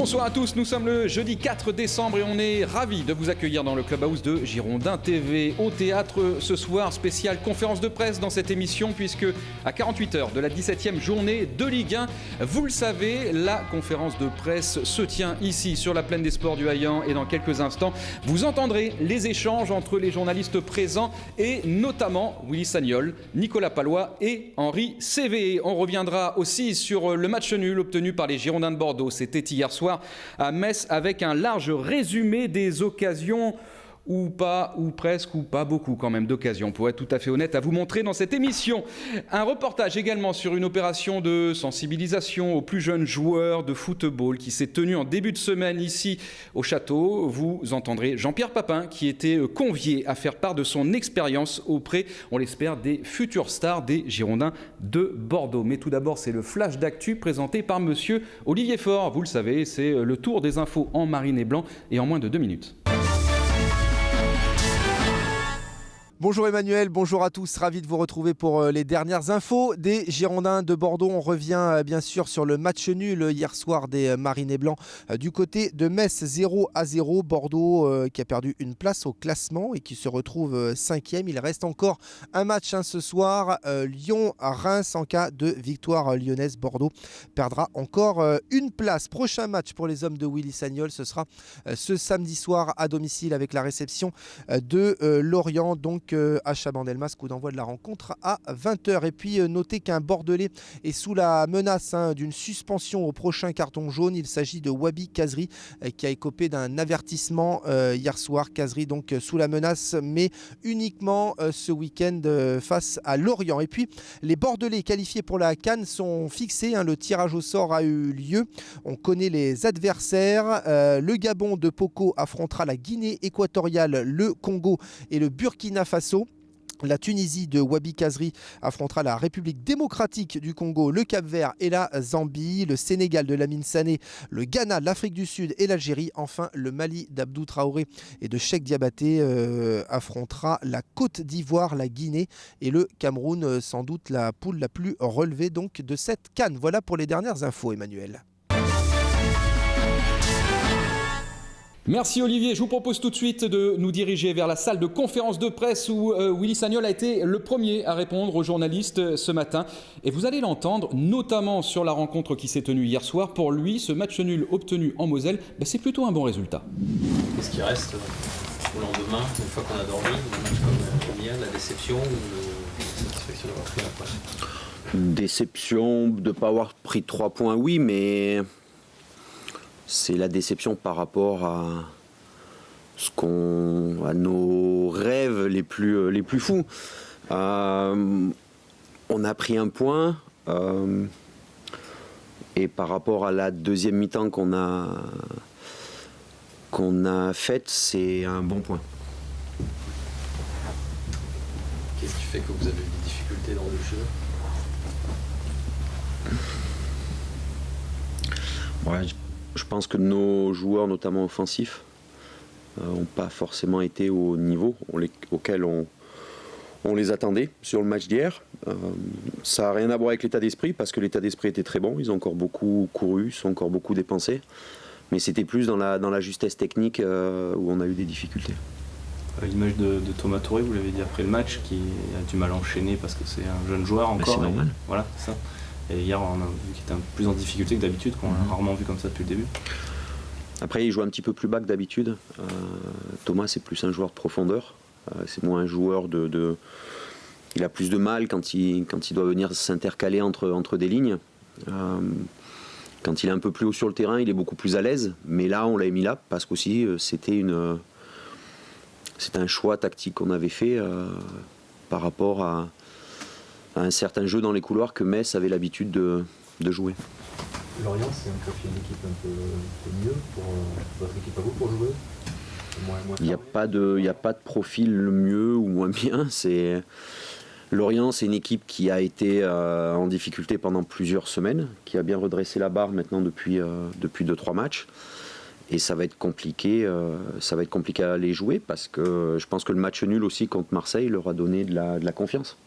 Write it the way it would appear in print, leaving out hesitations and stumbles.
Bonsoir à tous, nous sommes le jeudi 4 décembre et on est ravis de vous accueillir dans le Clubhouse de Girondins TV. Au théâtre ce soir, spéciale conférence de presse dans cette émission puisque à 48 heures de la 17e journée de Ligue 1, vous le savez, la conférence de presse se tient ici sur la plaine des sports du Haillan et dans quelques instants, vous entendrez les échanges entre les journalistes présents et notamment Willy Sagnol, Nicolas Pallois et Henri Cévé. On reviendra aussi sur le match nul obtenu par les Girondins de Bordeaux. C'était hier soir à Metz avec un large résumé des occasions ou pas, ou presque, ou pas beaucoup quand même d'occasions, pour être tout à fait honnête, à vous montrer dans cette émission. Un reportage également sur une opération de sensibilisation aux plus jeunes joueurs de football qui s'est tenue en début de semaine ici au château. Vous entendrez Jean-Pierre Papin qui était convié à faire part de son expérience auprès, on l'espère, des futures stars des Girondins de Bordeaux. Mais tout d'abord, c'est le flash d'actu présenté par monsieur Olivier Faure. Vous le savez, c'est le tour des infos en marine et blanc et en moins de 2 minutes. Bonjour Emmanuel, bonjour à tous, ravi de vous retrouver pour les dernières infos des Girondins de Bordeaux. On revient bien sûr sur le match nul hier soir des Marinés Blancs du côté de Metz, 0-0. Bordeaux qui a perdu une place au classement et qui se retrouve 5e. Il reste encore un match ce soir, Lyon-Reims. En cas de victoire lyonnaise, Bordeaux perdra encore une place. Prochain match pour les hommes de Willy Sagnol, ce sera ce samedi soir à domicile avec la réception de Lorient, donc à Chabandelmas, coup d'envoi de la rencontre à 20h. Et puis notez qu'un Bordelais est sous la menace d'une suspension au prochain carton jaune. Il s'agit de Wabi Kazri qui a écopé d'un avertissement hier soir. Kazri donc sous la menace, mais uniquement ce week-end face à Lorient. Et puis les Bordelais qualifiés pour la CAN sont fixés. Le tirage au sort a eu lieu. On connaît les adversaires. Le Gabon de Poko affrontera la Guinée équatoriale, le Congo et le Burkina Faso. La Tunisie de Wabi Kazri affrontera la République démocratique du Congo, le Cap-Vert et la Zambie. Le Sénégal de Lamine Sané, le Ghana, l'Afrique du Sud et l'Algérie. Enfin, le Mali d'Abdou Traoré et de Cheikh Diabaté affrontera la Côte d'Ivoire, la Guinée et le Cameroun. Sans doute la poule la plus relevée donc de cette CAN. Voilà pour les dernières infos, Emmanuel. Merci Olivier, je vous propose tout de suite de nous diriger vers la salle de conférence de presse où Willy Sagnol a été le premier à répondre aux journalistes ce matin. Et vous allez l'entendre, notamment sur la rencontre qui s'est tenue hier soir. Pour lui, ce match nul obtenu en Moselle, c'est plutôt un bon résultat. Qu'est-ce qui reste au lendemain, une fois qu'on a dormi, un match comme hier, la déception ou la satisfaction d'avoir pris un point? Une déception de ne pas avoir pris 3 points, oui, mais c'est la déception par rapport à nos rêves les plus fous. On a pris un point et par rapport à la deuxième mi-temps qu'on a faite, c'est un bon point. Qu'est-ce qui fait que vous avez eu des difficultés dans le jeu? Ouais, je pense que nos joueurs, notamment offensifs, n'ont pas forcément été au niveau auquel on les attendait sur le match d'hier. Ça n'a rien à voir avec l'état d'esprit, parce que l'état d'esprit était très bon. Ils ont encore beaucoup couru, ils ont encore beaucoup dépensé. Mais c'était plus dans la justesse technique où on a eu des difficultés. À l'image de Thomas Touré, vous l'avez dit après le match, qui a du mal à enchaîner parce que c'est un jeune joueur encore. C'est normal. Voilà, c'est ça. Et hier, on a vu qu'il était un peu plus en difficulté que d'habitude, qu'on l'a rarement vu comme ça depuis le début. Après, il joue un petit peu plus bas que d'habitude. Thomas, c'est plus un joueur de profondeur. C'est moins un joueur il a plus de mal quand il doit venir s'intercaler entre des lignes. Quand il est un peu plus haut sur le terrain, il est beaucoup plus à l'aise. Mais là, on l'a mis là parce qu'aussi, c'était un choix tactique qu'on avait fait par rapport à un certain jeu dans les couloirs que Metz avait l'habitude de jouer. Lorient, c'est un profil d'équipe un peu mieux pour votre équipe à vous pour jouer? Il n'y a pas de profil mieux ou moins bien. Lorient, c'est une équipe qui a été en difficulté pendant plusieurs semaines, qui a bien redressé la barre maintenant depuis 2-3 matchs. Et ça va être compliqué à les jouer parce que je pense que le match nul aussi contre Marseille leur a donné de la confiance.